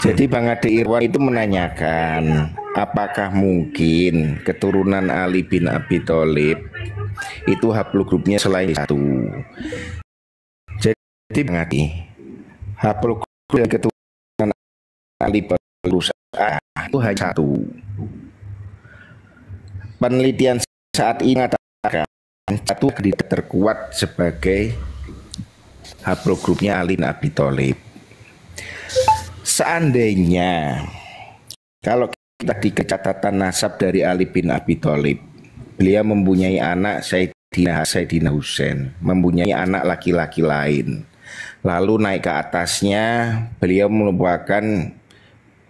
Jadi Bang Ade Irwan itu menanyakan, apakah mungkin keturunan Ali bin Abi Thalib itu haplogrupnya selain satu? Jadi Bang Ade, haplogrup dan keturunan Ali bin itu hanya satu. Penelitian saat ini mengatakan satu tidak terkuat sebagai haplogrupnya Ali bin Abi Thalib. Seandainya kalau kita di catatan nasab dari Ali bin Abi Thalib, beliau mempunyai anak Sayyidina Husain, mempunyai anak laki-laki lain. Lalu naik ke atasnya, beliau merupakan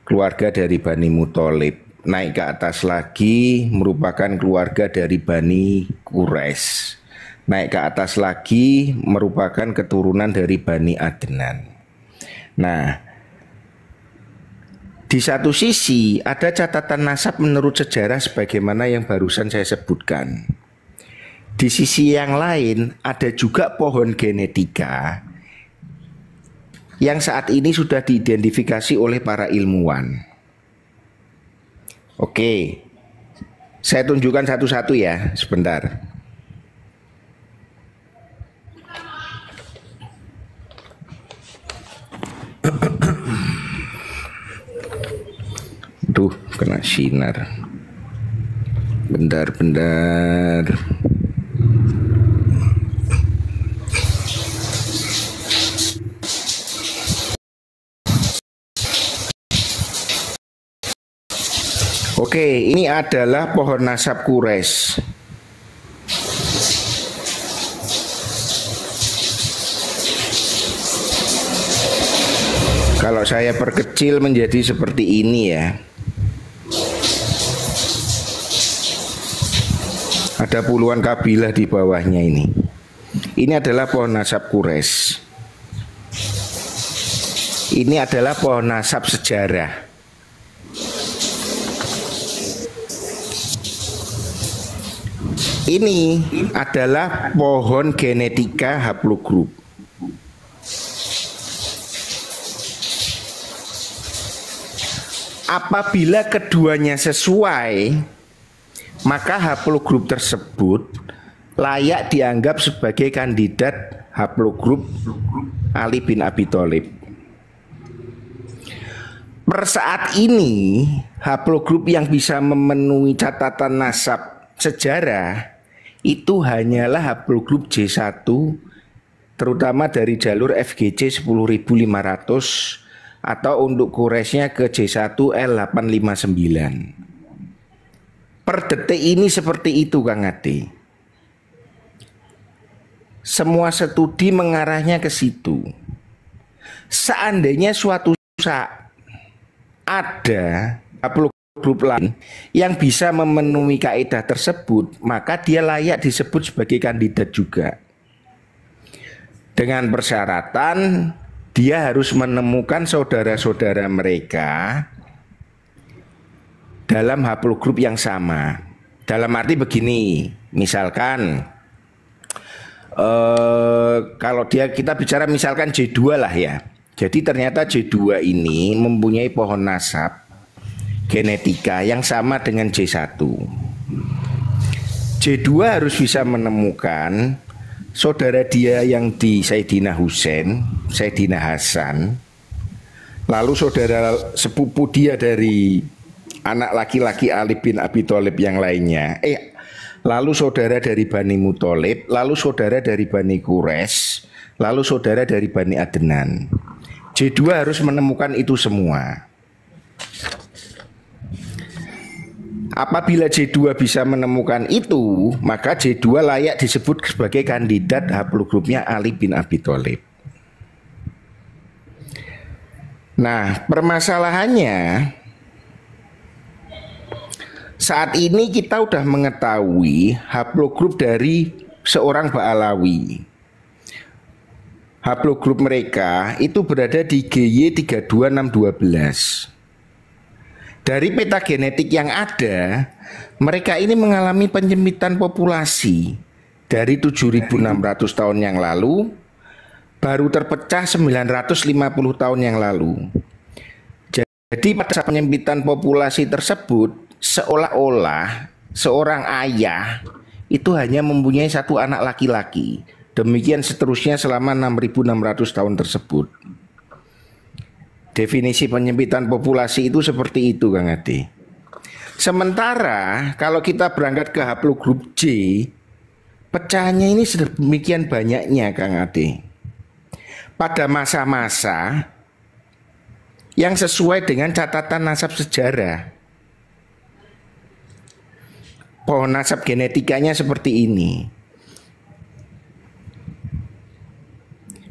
keluarga dari Bani Muthalib. Naik ke atas lagi merupakan keluarga dari Bani Quraisy. Naik ke atas lagi merupakan keturunan dari Bani Adnan. Nah, di satu sisi ada catatan nasab menurut sejarah sebagaimana yang barusan saya sebutkan. Di sisi yang lain ada juga pohon genetika yang saat ini sudah diidentifikasi oleh para ilmuwan. Oke, saya tunjukkan satu-satu ya, sebentar. Duh, kena sinar. Bentar. Oke, ini adalah pohon nasab Quraisy. Kalau saya perkecil menjadi seperti ini ya. Ada puluhan kabilah di bawahnya ini. Ini adalah pohon nasab Quraisy. Ini adalah pohon nasab sejarah. Ini adalah pohon genetika haplogrup. Apabila keduanya sesuai, maka haplogrup tersebut layak dianggap sebagai kandidat haplogrup Ali bin Abi Thalib. Per saat ini, haplogrup yang bisa memenuhi catatan nasab sejarah itu hanyalah haplogrup J1, terutama dari jalur FGC 10.500 atau untuk Quraisynya ke J1 L859. Per detik ini seperti itu Kang Ade. Semua studi mengarahnya ke situ. Seandainya suatu saat ada haplogrup lain yang bisa memenuhi kaidah tersebut, maka dia layak disebut sebagai kandidat juga. Dengan persyaratan dia harus menemukan saudara-saudara mereka dalam haplogrup yang sama. Dalam arti begini, misalkan kalau kita bicara misalkan J2 lah ya. Jadi ternyata J2 ini mempunyai pohon nasab genetika yang sama dengan J1. J2 harus bisa menemukan saudara dia yang di Sayyidina Husain, Sayyidina Hasan, lalu saudara sepupu dia dari anak laki-laki Ali bin Abi Thalib yang lainnya, lalu saudara dari Bani Muthalib, lalu saudara dari Bani Quraisy, lalu saudara dari Bani Adnan. J2 harus menemukan itu semua. Apabila J2 bisa menemukan itu, maka J2 layak disebut sebagai kandidat haplogrupnya Ali bin Abi Thalib. Nah, permasalahannya saat ini kita sudah mengetahui haplogrup dari seorang Ba'alawi. Haplogrup mereka itu berada di GY32612. Dari peta genetik yang ada, mereka ini mengalami penyempitan populasi dari 7.600 tahun yang lalu, baru terpecah 950 tahun yang lalu. Jadi pada penyempitan populasi tersebut seolah-olah seorang ayah itu hanya mempunyai satu anak laki-laki. Demikian seterusnya selama 6.600 tahun tersebut. Definisi penyempitan populasi itu seperti itu, Kang Ade. Sementara kalau kita berangkat ke haplogrup J, pecahannya ini sedemikian banyaknya, Kang Ade. Pada masa-masa yang sesuai dengan catatan nasab sejarah. Pohon nasab genetikanya seperti ini.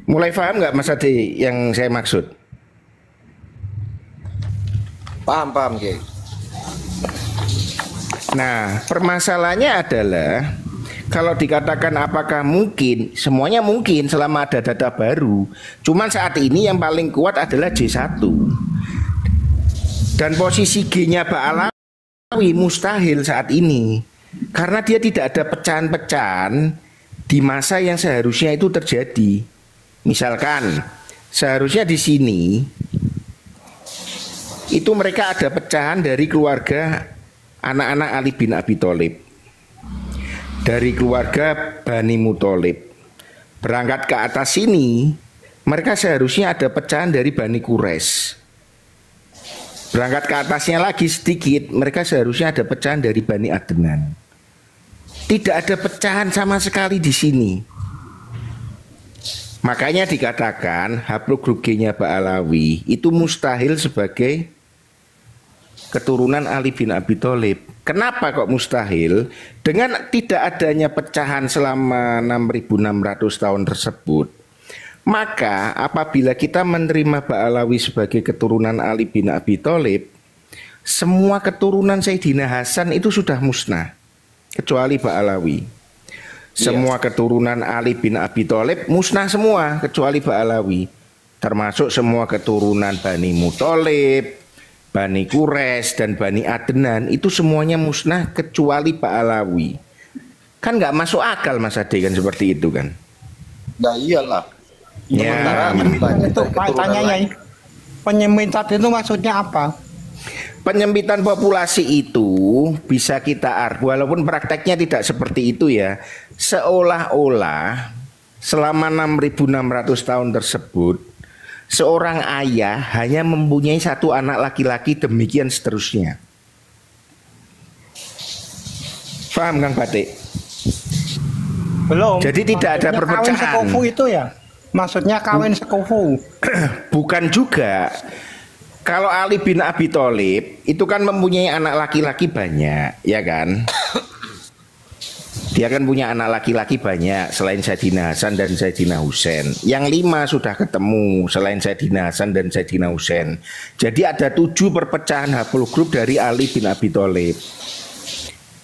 Mulai paham nggak Mas Ade yang saya maksud? Paham, Kiai. Nah, permasalahannya adalah kalau dikatakan apakah mungkin, semuanya mungkin selama ada data baru. Cuman saat ini yang paling kuat adalah J1. Dan posisi G-nya Ba'alawi mustahil saat ini. Karena dia tidak ada pecahan-pecahan di masa yang seharusnya itu terjadi. Misalkan, seharusnya di sini itu mereka ada pecahan dari keluarga anak-anak Ali bin Abi Thalib, dari keluarga Bani Muthalib. Berangkat ke atas sini, mereka seharusnya ada pecahan dari Bani Quraisy. Berangkat ke atasnya lagi sedikit, mereka seharusnya ada pecahan dari Bani Adnan. Tidak ada pecahan sama sekali di sini. Makanya dikatakan haplogrup G-nya Ba'alawi itu mustahil sebagai keturunan Ali bin Abi Thalib. Kenapa kok mustahil? Dengan tidak adanya pecahan selama 6.600 tahun tersebut, maka apabila kita menerima Ba'alawi sebagai keturunan Ali bin Abi Thalib, semua keturunan Sayyidina Hasan itu sudah musnah, kecuali Ba'alawi. Semua keturunan Ali bin Abi Thalib musnah semua kecuali Ba'alawi. Termasuk semua keturunan Bani Muthalib, Bani Quraisy dan Bani Adnan itu semuanya musnah kecuali Ba'alawi. Kan nggak masuk akal Mas Ade kan seperti itu kan? Nah iyalah. Ya, itu tanya penyempitan itu maksudnya apa? penyempitan populasi itu bisa kita walaupun prakteknya tidak seperti itu ya, seolah-olah selama 6.600 tahun tersebut seorang ayah hanya mempunyai satu anak laki-laki, demikian seterusnya. Paham Kang Batik? Belum. Jadi tidak ada perpecahan. Kawin sekufu itu ya? Maksudnya kawin sekufu. Bukan juga. Kalau Ali bin Abi Thalib itu kan mempunyai anak laki-laki banyak, ya kan? Dia kan punya anak laki-laki banyak selain Sayyidina Hasan dan Sayyidina Husain. Yang 5 sudah ketemu selain Sayyidina Hasan dan Sayyidina Husain. Jadi ada 7 perpecahan haplogrup dari Ali bin Abi Thalib.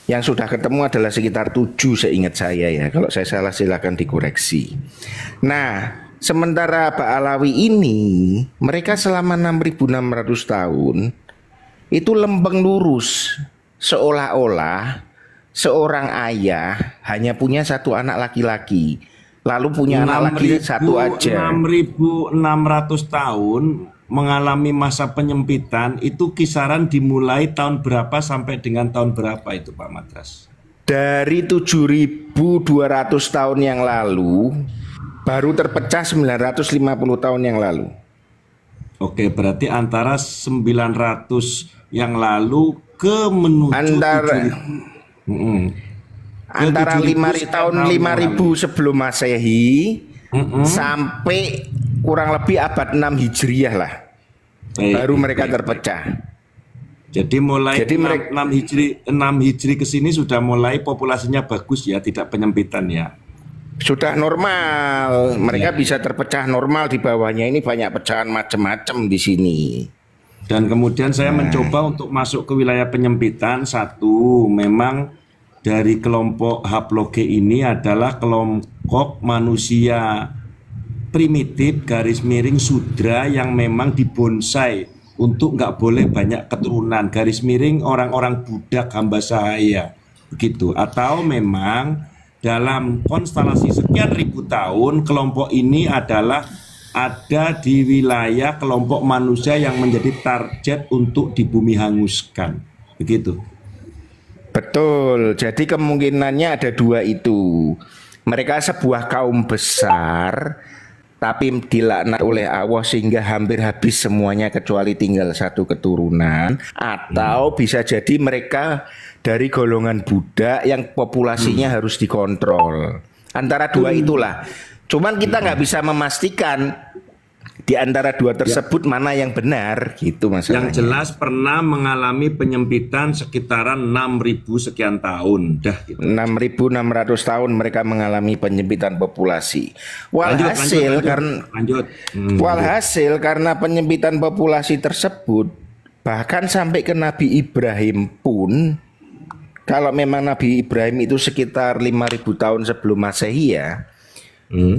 Yang sudah ketemu adalah sekitar 7 seingat saya ya. Kalau saya salah silakan dikoreksi. Nah, sementara Ba'alawi ini mereka selama 6.600 tahun itu lempeng lurus, seolah-olah seorang ayah hanya punya satu anak laki-laki, lalu punya anak laki satu aja. 6.600 tahun mengalami masa penyempitan itu kisaran dimulai tahun berapa sampai dengan tahun berapa itu Pak Matras? Dari 7.200 tahun yang lalu baru terpecah 950 tahun yang lalu. Oke, berarti antara 900 yang lalu ke menuju antara 5 tahun 5000 sebelum Masehi sampai kurang lebih abad 6 Hijriah lah. Baru mereka terpecah. Jadi mulai 6 Hijri ke sini sudah mulai populasinya bagus ya, tidak penyempitan ya. Sudah normal, mereka bisa terpecah normal, di bawahnya ini banyak pecahan macam-macam di sini. Dan kemudian saya mencoba untuk masuk ke wilayah penyempitan. Satu, memang dari kelompok haploge ini adalah kelompok manusia primitif garis miring sudra yang memang dibonsai untuk nggak boleh banyak keturunan, garis miring orang-orang budak hamba sahaya begitu. Atau memang dalam konstelasi sekian ribu tahun kelompok ini adalah ada di wilayah kelompok manusia yang menjadi target untuk dibumi hanguskan. Begitu. Betul. Jadi kemungkinannya ada dua itu. Mereka sebuah kaum besar tapi dilaknat oleh Allah sehingga hampir habis semuanya kecuali tinggal satu keturunan, atau bisa jadi mereka dari golongan budak yang populasinya harus dikontrol. Antara dua itulah. Cuman kita nggak bisa memastikan di antara dua tersebut mana yang benar, gitu masalahnya. Yang jelas pernah mengalami penyempitan sekitaran 6.000 sekian tahun, dah gitu. 6.600 tahun mereka mengalami penyempitan populasi. Walhasil karena penyempitan populasi tersebut, bahkan sampai ke Nabi Ibrahim pun, kalau memang Nabi Ibrahim itu sekitar 5.000 tahun sebelum Masehi ya,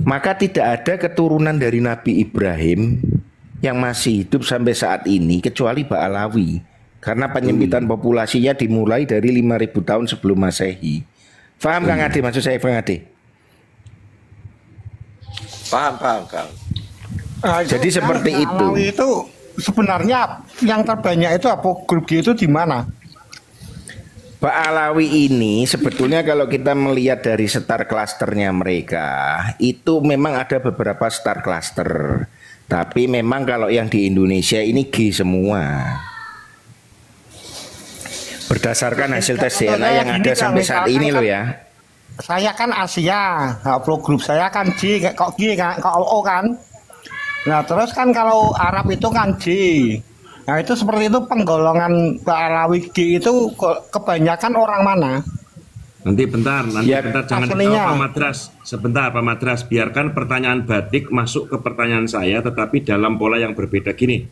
maka tidak ada keturunan dari Nabi Ibrahim yang masih hidup sampai saat ini kecuali Ba'alawi, karena penyempitan populasinya dimulai dari 5.000 tahun sebelum Masehi. Paham Kang Ade maksud saya, Kang Ade? Paham, Kang. Jadi seperti itu. Ba'alawi itu sebenarnya yang terbanyak itu apa, grup G itu di mana? Ba'alawi ini sebetulnya kalau kita melihat dari star klasternya mereka, itu memang ada beberapa star klaster. Tapi memang kalau yang di Indonesia ini G semua. Berdasarkan hasil tes DNA yang ada sampai saat ini loh ya. Saya kan Asia, haplogrup saya kan G, kok G kan, kok O kan. Nah terus kan kalau Arab itu kan G. Nah itu seperti itu penggolongan Ba'alawi G itu kebanyakan orang mana? Nanti bentar Ya, jangan aslinya. dijawab Pak Madras. Sebentar Pak Madras, biarkan pertanyaan Batik masuk ke pertanyaan saya, tetapi dalam pola yang berbeda gini.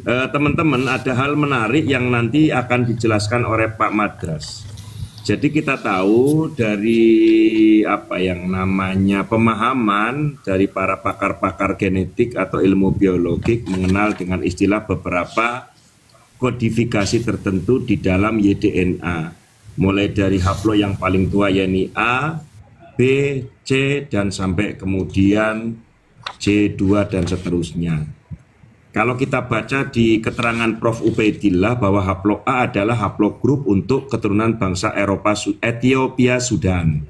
Teman-teman, ada hal menarik yang nanti akan dijelaskan oleh Pak Madras. Jadi kita tahu dari apa yang namanya pemahaman dari para pakar-pakar genetik atau ilmu biologik mengenal dengan istilah beberapa kodifikasi tertentu di dalam YDNA. Mulai dari haplo yang paling tua yakni A, B, C, dan sampai kemudian J2 dan seterusnya. Kalau kita baca di keterangan Prof. Ubaidillah bahwa haplo A adalah haplogrup untuk keturunan bangsa Eropa, Ethiopia, Sudan.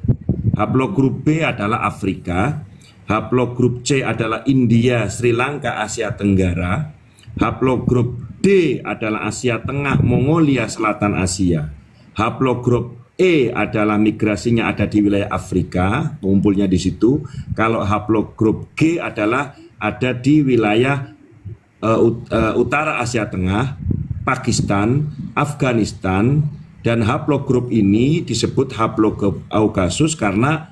Haplogrup B adalah Afrika. Haplogrup C adalah India, Sri Lanka, Asia Tenggara. Haplogrup D adalah Asia Tengah, Mongolia, Selatan Asia. Haplogrup E adalah migrasinya ada di wilayah Afrika, pengumpulnya di situ. Kalau haplogrup G adalah ada di wilayah utara Asia Tengah, Pakistan, Afghanistan, dan haplogrup ini disebut haplogrup Caucasus karena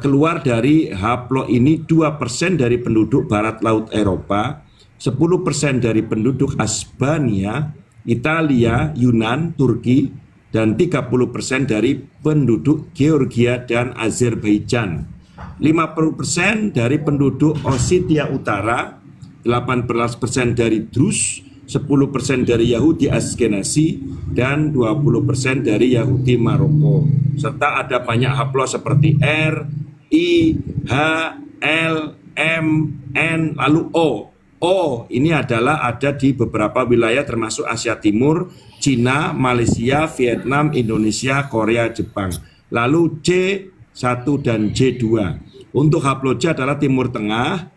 keluar dari haplo ini 2% dari penduduk barat laut Eropa, 10% dari penduduk Albania, Italia, Yunan, Turki, dan 30% dari penduduk Georgia dan Azerbaijan. 50% dari penduduk Ossetia Utara, 18% dari Drus, 10% dari Yahudi Askenazi, dan 20% dari Yahudi Maroko. Serta ada banyak haplo seperti R, I, H, L, M, N, lalu O. O ini adalah ada di beberapa wilayah termasuk Asia Timur, Cina, Malaysia, Vietnam, Indonesia, Korea, Jepang. Lalu J1 dan J2. Untuk haplo J adalah Timur Tengah,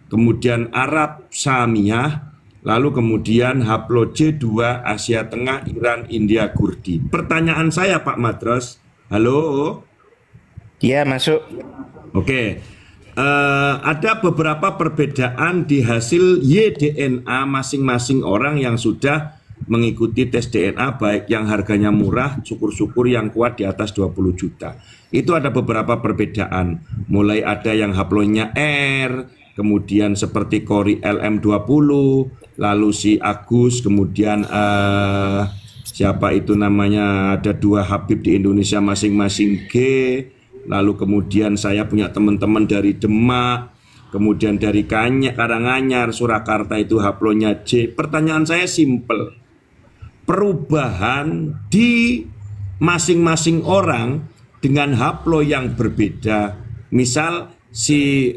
kemudian Arab Samiyah, lalu kemudian haplo J2 Asia Tengah, Iran, India, Kurdi. Pertanyaan saya Pak Madras, halo? Ya masuk. Oke, ada beberapa perbedaan di hasil YDNA masing-masing orang yang sudah mengikuti tes DNA, baik yang harganya murah, syukur-syukur yang kuat di atas 20 juta. Itu ada beberapa perbedaan, mulai ada yang haplonya R, kemudian seperti Kori LM20, lalu si Agus, kemudian siapa itu namanya, ada 2 Habib di Indonesia masing-masing G, lalu kemudian saya punya teman-teman dari Demak, kemudian dari Karanganyar, Surakarta itu haplonya J. Pertanyaan saya simple, perubahan di masing-masing orang dengan haplo yang berbeda, misal si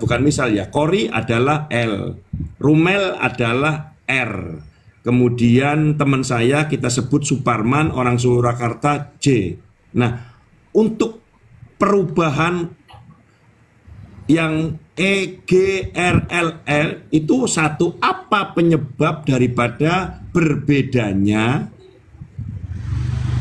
bukan misal ya, Kori adalah L, Rumel adalah R. Kemudian teman saya kita sebut Suparman orang Surakarta J. Nah, untuk perubahan yang E, G, R, L, L itu satu, apa penyebab daripada berbedanya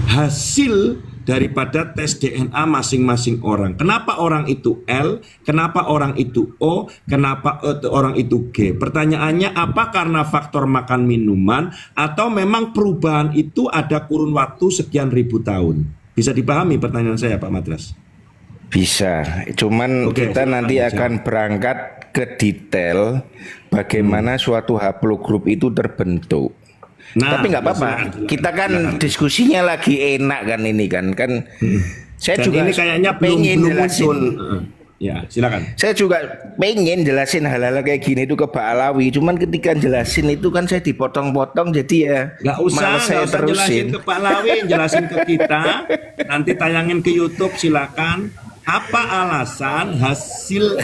hasil daripada tes DNA masing-masing orang. Kenapa orang itu L, kenapa orang itu O, kenapa orang itu G? Pertanyaannya apa? Karena faktor makan minuman atau memang perubahan itu ada kurun waktu sekian ribu tahun? Bisa dipahami pertanyaan saya, Pak Madras? Bisa, cuman kita nanti akan berangkat ke detail bagaimana suatu haplogrup itu terbentuk. Nah, tapi nggak apa-apa, kita kan diskusinya lagi enak kan ini kan. Saya dan juga ini kayaknya pengen belum jelasin. muncul. Ya, silakan. Saya juga pengen jelasin hal-hal kayak gini itu ke Pak Alawi, cuman ketika jelasin itu kan saya dipotong-potong, jadi ya nggak usah jelasin ke Pak Alawi, jelasin ke kita. Nanti tayangin ke YouTube, silakan. Apa alasan hasil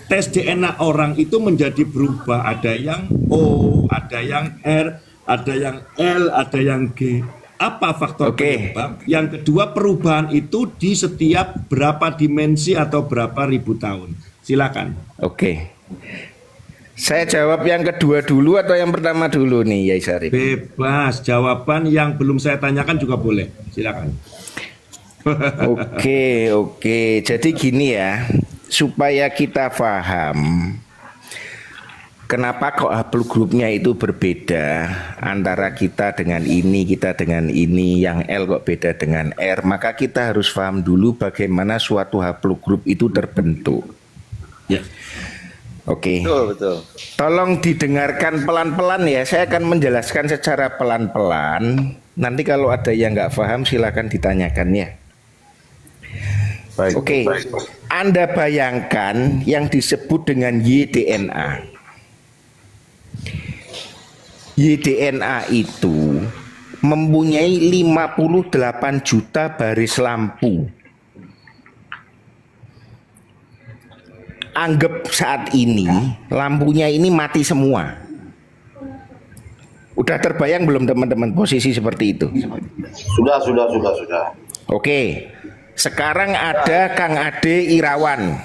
tes DNA orang itu menjadi berubah? Ada yang O, ada yang R, ada yang L, ada yang G. Apa faktor penyebab? Yang kedua, perubahan itu di setiap berapa dimensi atau berapa ribu tahun? Silakan. Oke. Saya jawab yang kedua dulu atau yang pertama dulu nih, Yai Sarif? Bebas. Jawaban yang belum saya tanyakan juga boleh. Silakan. Oke. Jadi gini ya, supaya kita paham kenapa kok haplogrupnya itu berbeda antara kita dengan ini, kita dengan ini, yang L kok beda dengan R, maka kita harus paham dulu bagaimana suatu haplogrup itu terbentuk. Ya. Oke. Betul. Tolong didengarkan pelan-pelan ya, saya akan menjelaskan secara pelan-pelan. Nanti kalau ada yang nggak paham silakan ditanyakan ya. Oke. Anda bayangkan yang disebut dengan YDNA. YDNA itu mempunyai 58 juta baris lampu. Anggap saat ini lampunya ini mati semua. Udah terbayang belum teman-teman posisi seperti itu? Sudah. Oke. Sekarang ada Kang Ade Irawan.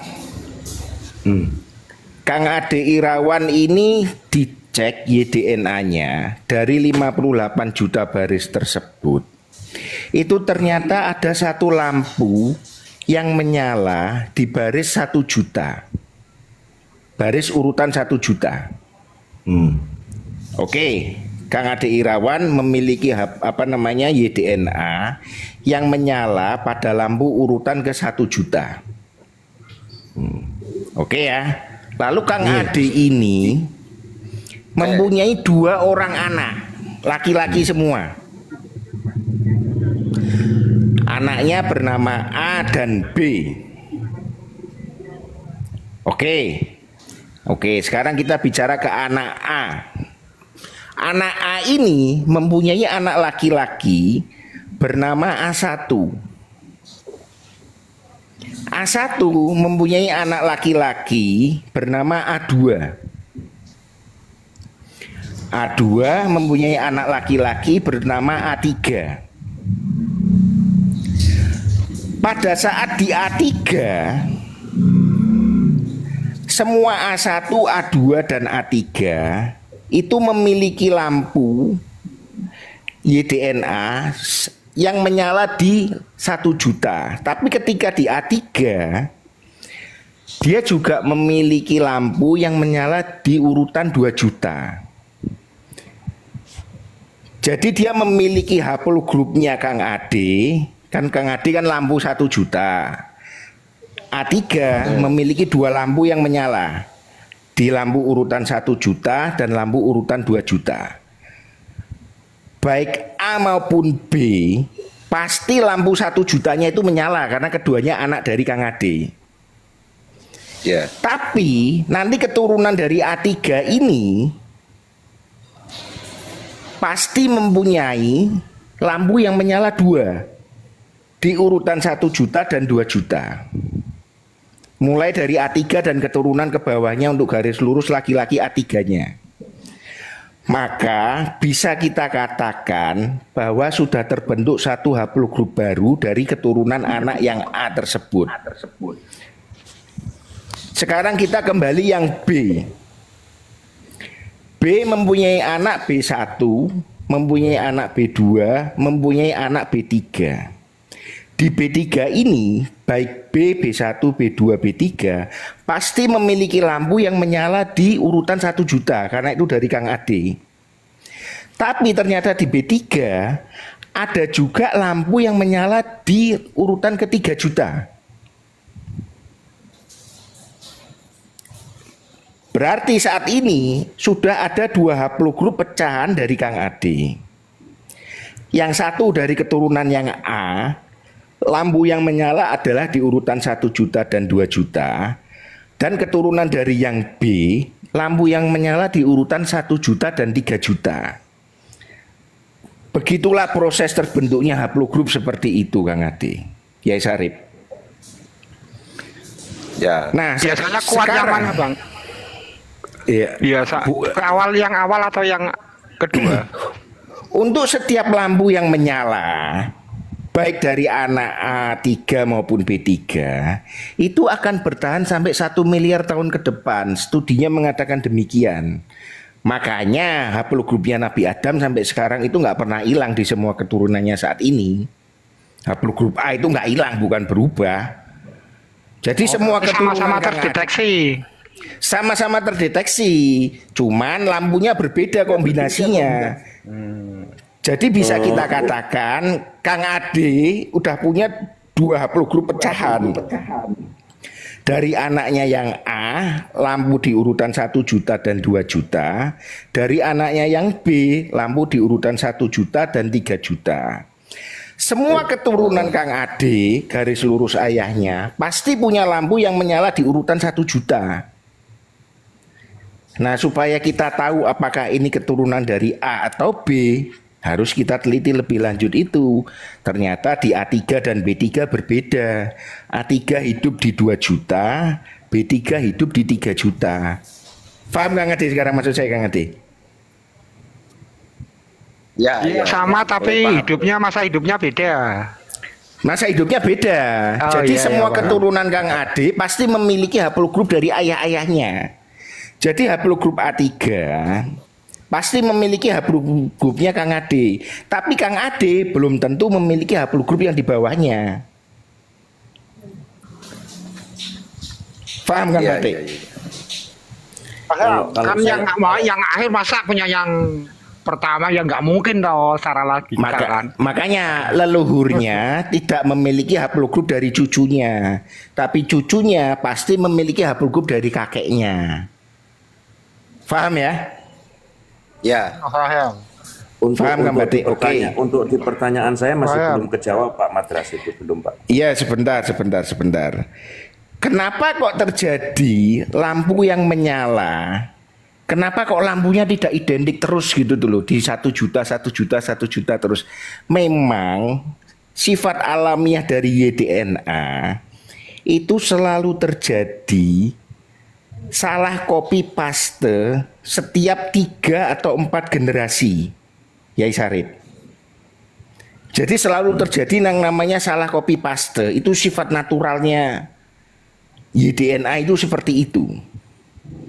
Kang Ade Irawan ini dicek YDNA-nya dari 58 juta baris tersebut. Itu ternyata ada satu lampu yang menyala di baris 1 juta. Baris urutan 1 juta. Oke. Kang Ade Irawan memiliki YDNA yang menyala pada lampu urutan ke 1 juta. Oke ya. Lalu Kang Ade ini mempunyai 2 orang anak, laki-laki semua. Anaknya bernama A dan B. Oke, sekarang kita bicara ke anak A. Anak A ini mempunyai anak laki-laki bernama A1. A1 mempunyai anak laki-laki bernama A2. A2 mempunyai anak laki-laki bernama A3. Pada saat di A3, semua A1, A2, dan A3 itu memiliki lampu YDNA yang menyala di 1 juta. Tapi ketika di A3, dia juga memiliki lampu yang menyala di urutan 2 juta. Jadi dia memiliki haplogrupnya Kang Ade. Kan Kang Ade kan lampu 1 juta. A3 memiliki 2 lampu yang menyala di lampu urutan 1 juta dan lampu urutan 2 juta. Baik A maupun B, pasti lampu 1 jutanya itu menyala karena keduanya anak dari Kang Ade. Ya. Tapi nanti keturunan dari A3 ini pasti mempunyai lampu yang menyala 2 di urutan 1 juta dan 2 juta. Mulai dari A3 dan keturunan ke bawahnya untuk garis lurus laki-laki A3-nya. Maka bisa kita katakan bahwa sudah terbentuk satu haplogrup baru dari keturunan anak yang A tersebut. Sekarang kita kembali yang B. B mempunyai anak B1, mempunyai anak B2, mempunyai anak B3. Di B3 ini, baik B, B1, B2, B3 pasti memiliki lampu yang menyala di urutan 1 juta, karena itu dari Kang Ade. Tapi ternyata di B3 ada juga lampu yang menyala di urutan ke-3 juta. Berarti saat ini sudah ada 2 haplogrup pecahan dari Kang Ade. Yang satu dari keturunan yang A, lampu yang menyala adalah di urutan 1 juta dan 2 juta. Dan keturunan dari yang B, lampu yang menyala di urutan 1 juta dan 3 juta. Begitulah proses terbentuknya haplogrup seperti itu, Kang Ade. Yai Sarip. Ya. Nah, biasanya kuat yang mana, Bang? Iya. Biasa yang awal atau yang kedua? Untuk setiap lampu yang menyala, baik dari anak A3 maupun B3, itu akan bertahan sampai 1 miliar tahun ke depan. Studinya mengatakan demikian. Makanya haplogrupnya Nabi Adam sampai sekarang itu nggak pernah hilang di semua keturunannya saat ini. Haplogrup A itu nggak hilang, bukan berubah. Jadi semua keturunan sama-sama terdeteksi. Sama-sama terdeteksi, cuman lampunya berbeda kombinasinya. Jadi bisa kita katakan Kang Ade udah punya 2 haplogrup pecahan. Dari anaknya yang A, lampu di urutan 1 juta dan 2 juta. Dari anaknya yang B, lampu di urutan 1 juta dan 3 juta. Semua keturunan Kang Ade, garis lurus ayahnya, pasti punya lampu yang menyala di urutan 1 juta. Nah, supaya kita tahu apakah ini keturunan dari A atau B, harus kita teliti lebih lanjut itu. Ternyata di A3 dan B3 berbeda. A3 hidup di 2 juta, B3 hidup di 3 juta. Paham Kang Ade sekarang maksud saya, Kang Ade? Ya, sama tapi masa hidupnya beda. Masa hidupnya beda. Jadi semua keturunan Kang Ade pasti memiliki haplogrup dari ayah-ayahnya. Jadi haplogrup A3 pasti memiliki haplogrupnya Kang Ade. Tapi Kang Ade belum tentu memiliki haplogrup yang di bawahnya. Paham Kang Ade? Kan yang akhir masa punya yang pertama yang nggak mungkin dong secara lagi. Makanya leluhurnya tidak memiliki haplogrup dari cucunya. Tapi cucunya pasti memiliki haplogrup dari kakeknya. Paham ya? Ya. Untuk di pertanyaan saya masih belum kejawab Pak Madras, itu belum Pak. Iya, sebentar. Kenapa kok terjadi lampu yang menyala? Kenapa kok lampunya tidak identik terus gitu dulu di 1 juta, 1 juta, 1 juta terus? Memang sifat alamiah dari YDNA itu selalu terjadi salah copy paste setiap 3 atau 4 generasi, Yai Sarip. Jadi selalu terjadi yang namanya salah copy paste. Itu sifat naturalnya YDNA itu seperti itu.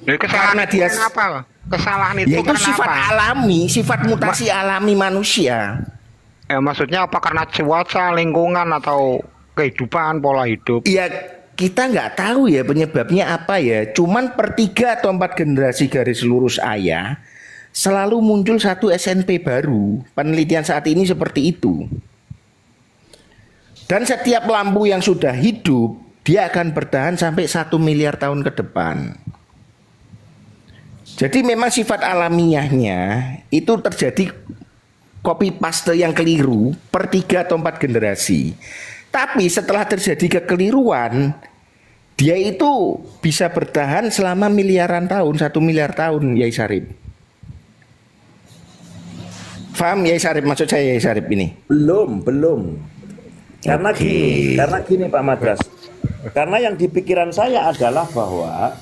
Karena dia apa? Kesalahan itu yaitu sifat alami, sifat mutasi alami manusia. Maksudnya apa? Karena cuaca, lingkungan, atau kehidupan, pola hidup? Iya, kita nggak tahu ya penyebabnya apa ya. Cuman per 3 atau 4 generasi garis lurus ayah selalu muncul satu SNP baru. Penelitian saat ini seperti itu. Dan setiap lampu yang sudah hidup, dia akan bertahan sampai 1 miliar tahun ke depan. Jadi memang sifat alamiahnya itu terjadi copy paste yang keliru per 3 atau 4 generasi. Tapi setelah terjadi kekeliruan, dia itu bisa bertahan selama miliaran tahun, 1 miliar tahun, Yai Sarip. Paham Yai Sarip maksud saya, Yai Sarip ini? Belum. Karena gini Pak Madras. Karena yang di pikiran saya adalah bahwa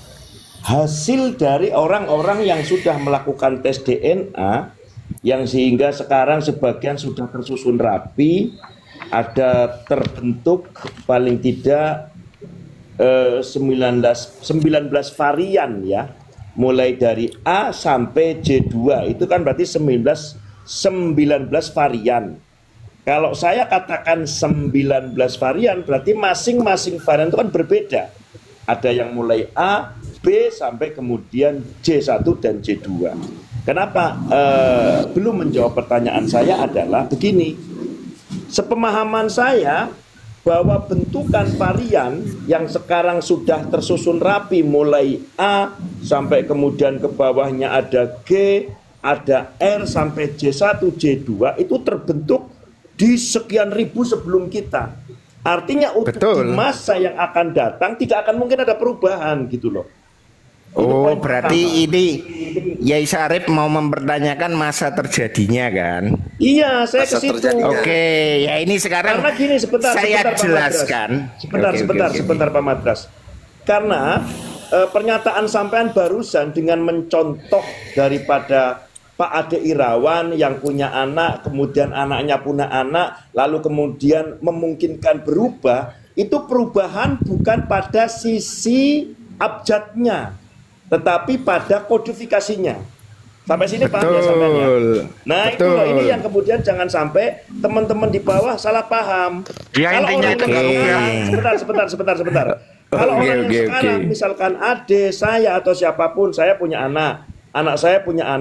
hasil dari orang-orang yang sudah melakukan tes DNA, yang sehingga sekarang sebagian sudah tersusun rapi, ada terbentuk paling tidak 19 varian ya, mulai dari A sampai J2, itu kan berarti 19 varian. Kalau saya katakan 19 varian, berarti masing-masing varian itu kan berbeda. Ada yang mulai A, B, sampai kemudian J1 dan J2. Kenapa belum menjawab pertanyaan saya adalah begini. Sepemahaman saya bahwa bentukan varian yang sekarang sudah tersusun rapi mulai A sampai kemudian ke bawahnya ada G, ada R sampai J1, J2 itu terbentuk di sekian ribu sebelum kita. Artinya untuk di masa yang akan datang tidak akan mungkin ada perubahan gitu loh. Oh, berarti ini Yai Syarif mau mempertanyakan masa terjadinya kan? Iya, saya ke situ. Oke, ya ini sekarang karena gini, saya jelaskan. Sebentar Pak Madras. Karena pernyataan sampean barusan dengan mencontoh daripada Pak Ade Irawan yang punya anak, kemudian anaknya punya anak, lalu kemudian memungkinkan berubah, itu perubahan bukan pada sisi abjadnya, tetapi pada kodifikasinya. Sampai sini paham ya sampean ya? Nah itu loh, ini yang kemudian jangan sampai teman-teman di bawah salah paham. Ya, kalau orang sebentar. Kalau orang yang sekarang misalkan ade saya atau siapapun, saya punya anak saya punya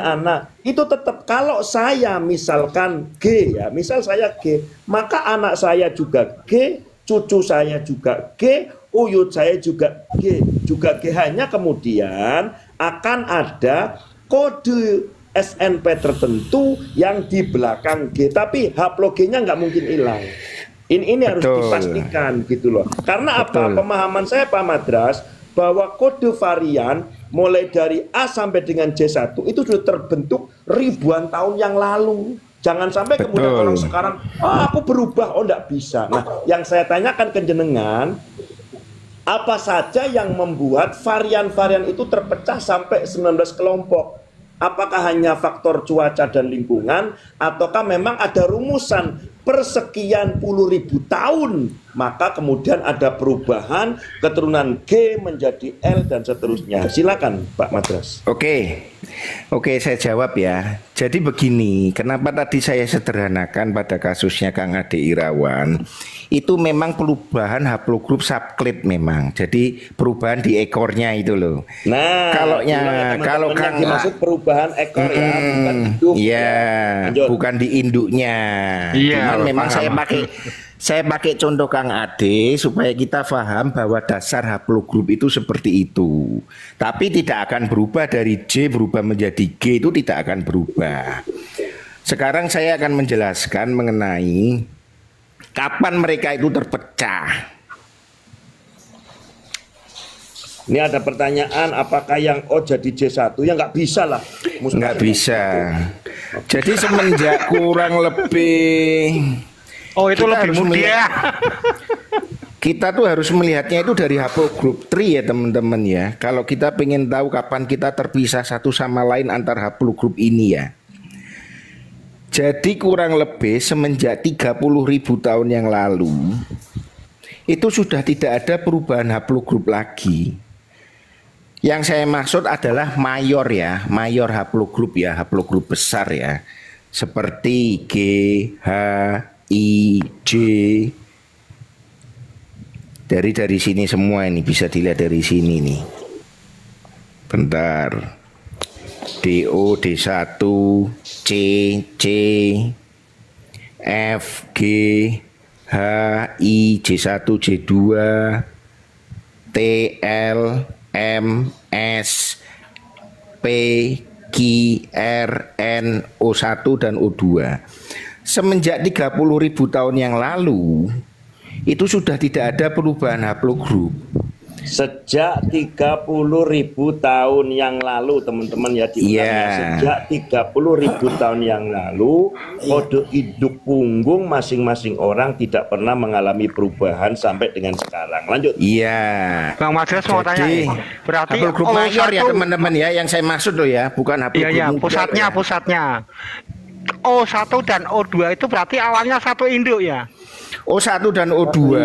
anak, itu tetap kalau saya misalkan G ya, misal saya G, maka anak saya juga G, cucu saya juga G, uyut saya juga G, hanya kemudian akan ada kode SNP tertentu yang di belakang G, tapi haplogenya nggak mungkin hilang. Ini harus dipastikan gitu loh. Karena apa? Pemahaman saya Pak Madras bahwa kode varian mulai dari A sampai dengan J1 itu sudah terbentuk ribuan tahun yang lalu. Jangan sampai kemudian orang sekarang, aku berubah, enggak bisa. Nah, yang saya tanyakan ke jenengan, apa saja yang membuat varian-varian itu terpecah sampai 19 kelompok? Apakah hanya faktor cuaca dan lingkungan, ataukah memang ada rumusan persekian puluh ribu tahun, maka kemudian ada perubahan keturunan G menjadi L dan seterusnya. Silakan Pak Madras. Oke, saya jawab ya. Jadi begini, kenapa tadi saya sederhanakan pada kasusnya Kang Ade Irawan, itu memang perubahan haplogrup subclade memang. Jadi perubahan di ekornya itu loh. Nah, kalau Kang dimaksud perubahan ekor ya, bukan induk. Iya, bukan di induknya. Iya, cuman memang saya pakai contoh Kang Ade supaya kita paham bahwa dasar haplogrup itu seperti itu. Tapi tidak akan berubah dari J berubah menjadi G, itu tidak akan berubah. Sekarang saya akan menjelaskan mengenai kapan mereka itu terpecah. Ini ada pertanyaan, apakah yang O jadi J1? Ya nggak bisa lah. Nggak bisa. Jadi semenjak kurang lebih... Oh, itu lebih mudah. Kita tuh harus melihatnya itu dari haplogroup tree ya teman-teman ya. Kalau kita pengen tahu kapan kita terpisah satu sama lain antar haplogroup ini ya. Jadi kurang lebih semenjak 30.000 tahun yang lalu itu sudah tidak ada perubahan haplogroup lagi. Yang saya maksud adalah mayor ya, mayor haplogroup ya, haplogroup besar ya. Seperti G, H, I, J. Dari sini semua ini bisa dilihat dari sini nih. Bentar. DO, D1, C, C, F, G, H, I, J1, J2, T, L, M, S, P, Q, R, N, O1 dan O2. Semenjak 30.000 tahun yang lalu itu sudah tidak ada perubahan haplogroup. Sejak 30.000 tahun yang lalu, teman-teman ya, sejak 30.000 tahun yang lalu, kode induk punggung masing-masing orang tidak pernah mengalami perubahan sampai dengan sekarang. Lanjut. Iya. Bang Madras mau tanya nih. Berarti haplogrup mayor ya teman-teman ya, yang saya maksud loh ya, bukan haplogrup. Iya, pusatnya. O1 dan O2 itu berarti awalnya satu induk ya? O1 dan O2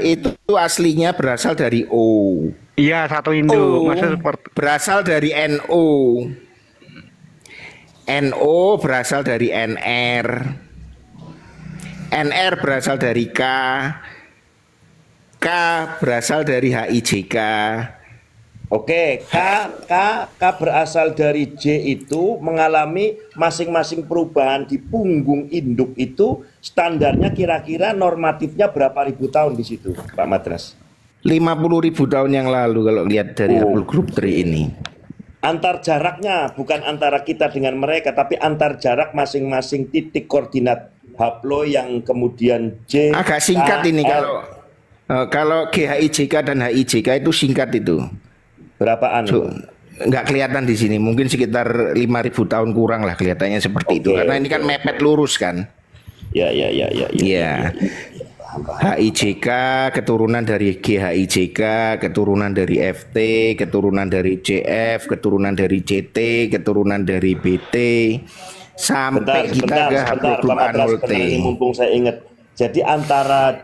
itu aslinya berasal dari O. Iya, satu induk. Maksudnya berasal dari NO. NO berasal dari NR. NR berasal dari K. K berasal dari HIJK. Oke, K berasal dari J itu mengalami masing-masing perubahan di punggung induk itu, standarnya kira-kira normatifnya berapa ribu tahun di situ, Pak Madras? 50.000 tahun yang lalu kalau lihat dari haplogrup tree ini. Antar jaraknya bukan antara kita dengan mereka, tapi antar jarak masing-masing titik koordinat haplo yang kemudian J. Agak singkat ini kalau GHIJK dan HIJK itu singkat itu. Berapaan? Nggak kelihatan di sini, mungkin sekitar 5.000 tahun kurang lah kelihatannya seperti itu, karena ini kan mepet lurus kan. Ya. HIJK keturunan dari GHIJK, keturunan dari FT, keturunan dari JF, keturunan dari CT, keturunan dari BT, sampai kita ke haplogrup anul T. Mumpung saya ingat, jadi antara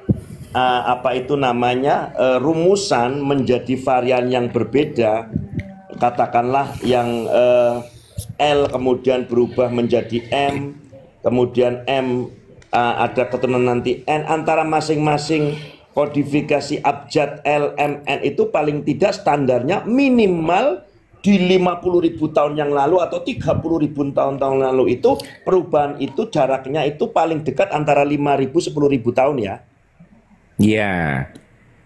apa itu namanya rumusan menjadi varian yang berbeda, katakanlah yang L kemudian berubah menjadi M, kemudian M ada keturunan nanti N, antara masing-masing kodifikasi abjad L, M, N itu paling tidak standarnya minimal di 50.000 tahun yang lalu atau 30.000 tahun lalu itu perubahan itu jaraknya itu paling dekat antara 5.000 10.000 tahun ya. Ya.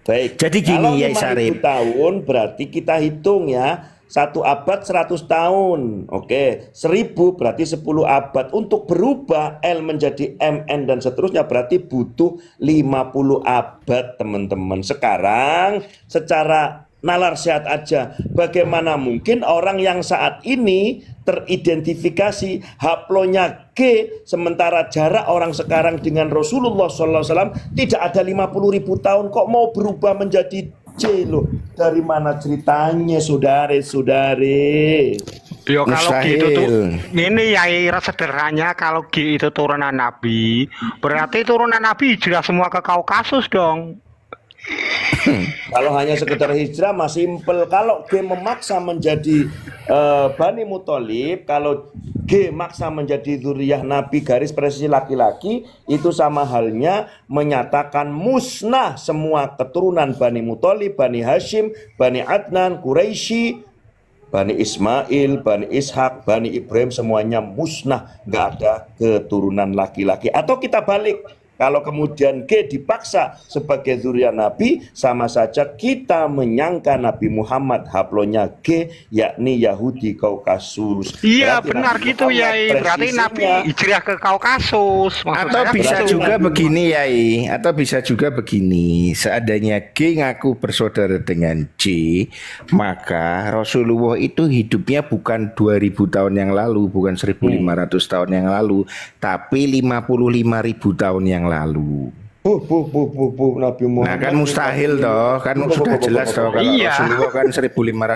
Baik. Jadi gini ya Syarif. Tahun berarti kita hitung ya. 1 abad 100 tahun. Oke, 1000 berarti 10 abad. Untuk berubah L menjadi MN dan seterusnya berarti butuh 50 abad, teman-teman. Sekarang secara nalar sehat aja, bagaimana mungkin orang yang saat ini teridentifikasi haplonya G, sementara jarak orang sekarang dengan Rasulullah SAW tidak ada 50.000 tahun, kok mau berubah menjadi C loh? Dari mana ceritanya, saudare-saudare? Yo kalau gitu tuh, ini ya sederhananya, kalau G itu turunan Nabi, berarti turunan Nabi hijrah semua ke Kaukasus dong. Kalau hanya sekedar hijrah masih simpel. Kalau G memaksa menjadi Bani Muthalib, kalau G maksa menjadi zuriyah Nabi garis presisi laki-laki, itu sama halnya menyatakan musnah semua keturunan Bani Muthalib, Bani Hashim, Bani Adnan, Quraisy, Bani Ismail, Bani Ishak, Bani Ibrahim, semuanya musnah, nggak ada keturunan laki-laki. Atau kita balik, kalau kemudian G dipaksa sebagai zuriat Nabi, sama saja kita menyangka Nabi Muhammad haplonya G, yakni Yahudi Kaukasus. Iya benar gitu ya, berarti Nabi hijrah ke Kaukasus. Atau bisa juga begini Yai, atau bisa juga begini, seandainya G ngaku bersaudara dengan J, maka Rasulullah itu hidupnya bukan 2000 tahun yang lalu, bukan 1500 tahun yang lalu, tapi 55.000 tahun yang lalu. Nabi Muhammad. Nah kan mustahil toh, kan sudah jelas toh kalau Rasulullah kan 1500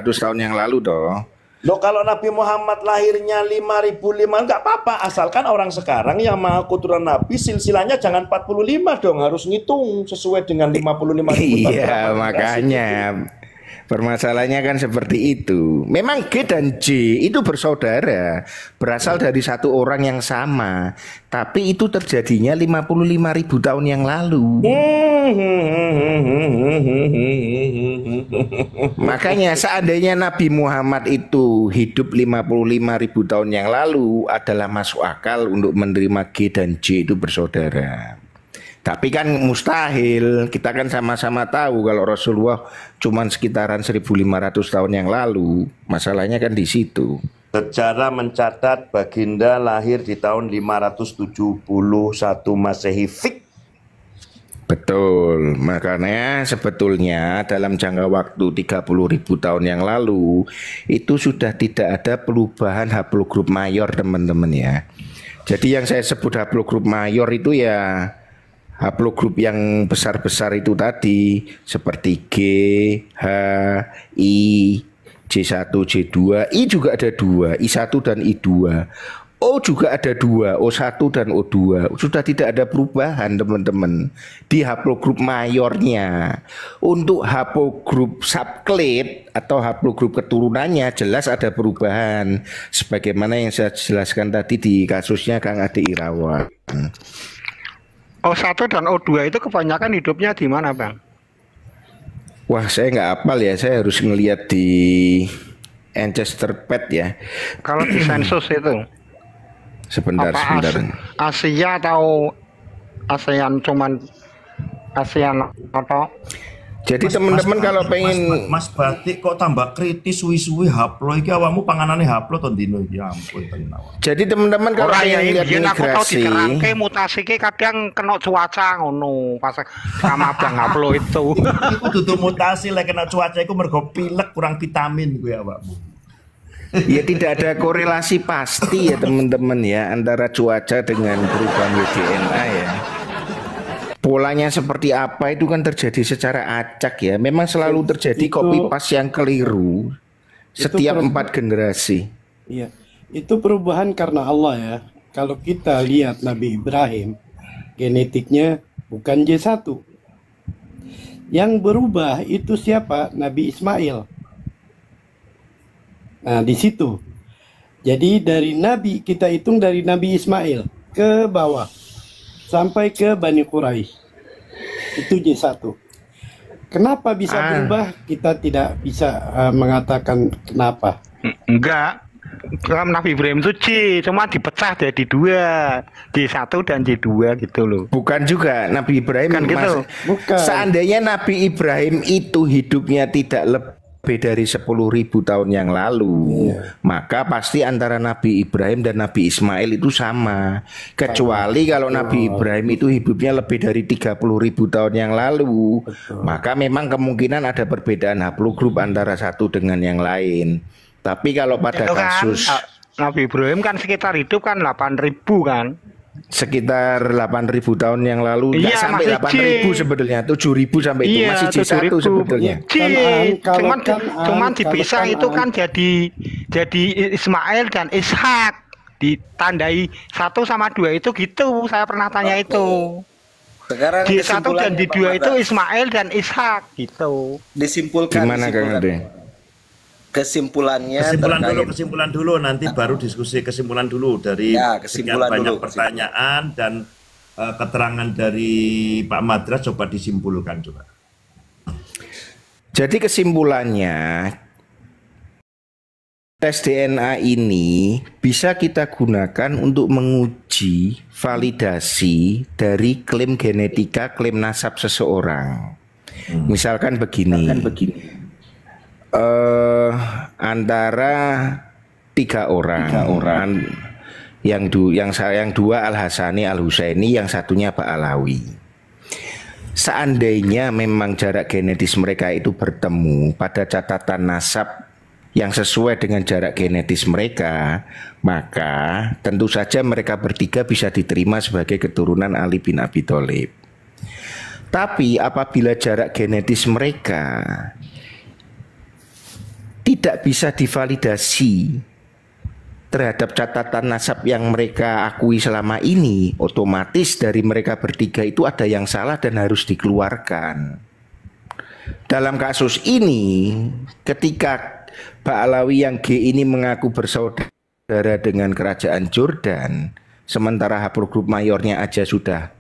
tahun yang lalu toh. Loh, kalau Nabi Muhammad lahirnya 5.005 nggak apa-apa, asalkan orang sekarang yang maha keturunan Nabi silsilahnya jangan 45 dong, harus ngitung sesuai dengan 55.000 tahun. Iya, makanya permasalahannya kan seperti itu. Memang G dan J itu bersaudara, berasal dari satu orang yang sama, tapi itu terjadinya 55.000 tahun yang lalu. Makanya seandainya Nabi Muhammad itu hidup 55.000 tahun yang lalu, adalah masuk akal untuk menerima G dan J itu bersaudara. Tapi kan mustahil, kita kan sama-sama tahu kalau Rasulullah cuma sekitaran 1500 tahun yang lalu. Masalahnya kan di situ. Sejarah mencatat baginda lahir di tahun 571 Masehi fik. Betul, makanya sebetulnya dalam jangka waktu 30.000 tahun yang lalu itu sudah tidak ada perubahan haplogrup mayor teman-teman ya. Jadi yang saya sebut haplogrup mayor itu ya haplogrup yang besar-besar itu tadi seperti G, H, I, J1, J2, I juga ada dua, I1 dan I2. O juga ada dua, O1 dan O2. Sudah tidak ada perubahan teman-teman di haplogrup mayornya. Untuk haplogrup subclade atau haplogrup keturunannya jelas ada perubahan. Sebagaimana yang saya jelaskan tadi di kasusnya Kang Ade Irawan. O1 dan O2 itu kebanyakan hidupnya di mana, Bang? Wah, saya nggak hafal ya. Saya harus ngelihat di Ancestor Pad ya. Kalau di sensus itu Sebentar. Asia atau ASEAN, cuman ASEAN atau Jadi teman-teman kalau pengen Mas Batik kok tambah kritis suwi-suwi haplo iki awakmu panganane haplo to dino iki ampun tenan awak. Jadi teman-teman kalau pengen lihat migrasi mutasi ki kadang kena cuaca ngono pas sama Bang haplo itu. Iku dudu mutasi lek kena cuaca iku mergo pilek kurang vitamin kuwi awakmu. Ya tidak ada korelasi pasti ya teman-teman ya antara cuaca dengan perubahan DNA ya. Polanya seperti apa itu kan terjadi secara acak ya. Memang selalu terjadi copy paste yang keliru setiap 4 generasi. Iya, itu perubahan karena Allah ya. Kalau kita lihat Nabi Ibrahim, genetiknya bukan J1. Yang berubah itu siapa? Nabi Ismail. Nah, di situ. Jadi dari Nabi, kita hitung dari Nabi Ismail ke bawah sampai ke Bani Quraisy. Itu J1. Kenapa bisa berubah? Kita tidak bisa mengatakan kenapa. Enggak. Kalau Nabi Ibrahim itu C, cuma dipecah jadi 2, J1 dan J2 gitu loh. Bukan juga Nabi Ibrahim kan gitu. Bukan. Seandainya Nabi Ibrahim itu hidupnya tidak lebih dari 10.000 tahun yang lalu, maka pasti antara Nabi Ibrahim dan Nabi Ismail itu sama. Kecuali kalau Nabi Ibrahim itu hidupnya lebih dari 30.000 tahun yang lalu, maka memang kemungkinan ada perbedaan haplogrup antara satu dengan yang lain. Tapi kalau pada kasus Nabi Ibrahim kan sekitar hidup kan 8.000 kan. Sekitar 8.000 tahun yang lalu, nggak sampai 8.000 sebetulnya, 7.000 sampai itu masih J1 sebetulnya. Cuman dipisah itu kan jadi Ismail dan Ishak, ditandai 1 sama 2 itu gitu. Saya pernah tanya itu. Sekarang di 1 dan di 2 itu Ismail dan Ishak gitu. Disimpulkan. Gimana Kang Ade? Kesimpulannya kesimpulan dulu nanti baru diskusi kesimpulan dulu dari sekian banyak pertanyaan dan keterangan dari Pak Madras coba disimpulkan coba. Jadi kesimpulannya tes DNA ini bisa kita gunakan untuk menguji validasi dari klaim genetika, klaim nasab seseorang. Misalkan begini. Antara 3 orang, yang 2 Al Hasani Al Husaini, yang satunya Pak Alawi. Seandainya memang jarak genetis mereka itu bertemu pada catatan nasab yang sesuai dengan jarak genetis mereka, maka tentu saja mereka bertiga bisa diterima sebagai keturunan Ali bin Abi Thalib. Tapi apabila jarak genetis mereka tidak bisa divalidasi terhadap catatan nasab yang mereka akui selama ini, otomatis dari mereka bertiga itu ada yang salah dan harus dikeluarkan. Dalam kasus ini, ketika Pak Alawi yang G ini mengaku bersaudara dengan kerajaan Jordan, sementara haplogrup mayornya aja sudah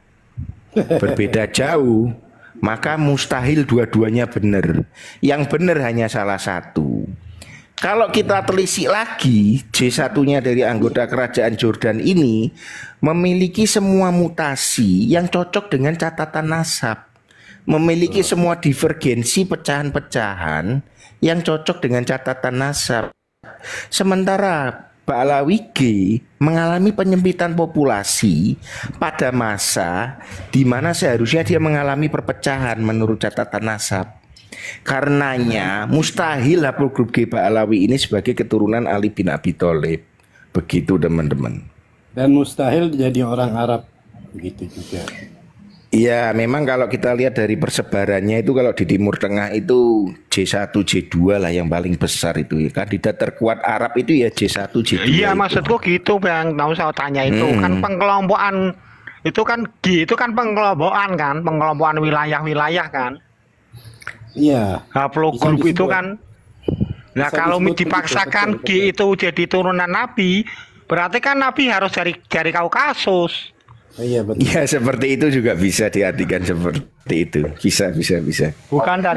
berbeda jauh, maka mustahil dua-duanya benar. Yang benar hanya salah satu. Kalau kita telisik lagi, J1-nya dari anggota kerajaan Jordan ini memiliki semua mutasi yang cocok dengan catatan nasab, memiliki semua divergensi pecahan-pecahan yang cocok dengan catatan nasab. Sementara Ba'alawi G mengalami penyempitan populasi pada masa di mana seharusnya dia mengalami perpecahan menurut catatan nasab. Karenanya mustahil haplogrup G Ba'alawi ini sebagai keturunan Ali bin Abi Thalib. Begitu teman-teman. Dan mustahil jadi orang Arab, begitu juga. Iya, memang kalau kita lihat dari persebarannya itu kalau di Timur Tengah itu J1, J2 lah yang paling besar itu. Kandidat terkuat Arab itu ya J1, J2. Iya, itu. maksudku gitu, Bang. Tahu saya tanya itu kan pengelompokan itu kan G itu kan pengelompokan wilayah-wilayah kan. Iya. Haplogrup Bisa itu disebut. kan. Nah, Bisa kalau disebut dipaksakan begitu, betul, G itu jadi turunan Nabi, berarti kan Nabi harus dari Kaukasus. Iya betul. Ya seperti itu juga bisa diartikan seperti itu. Bisa. Bukan dari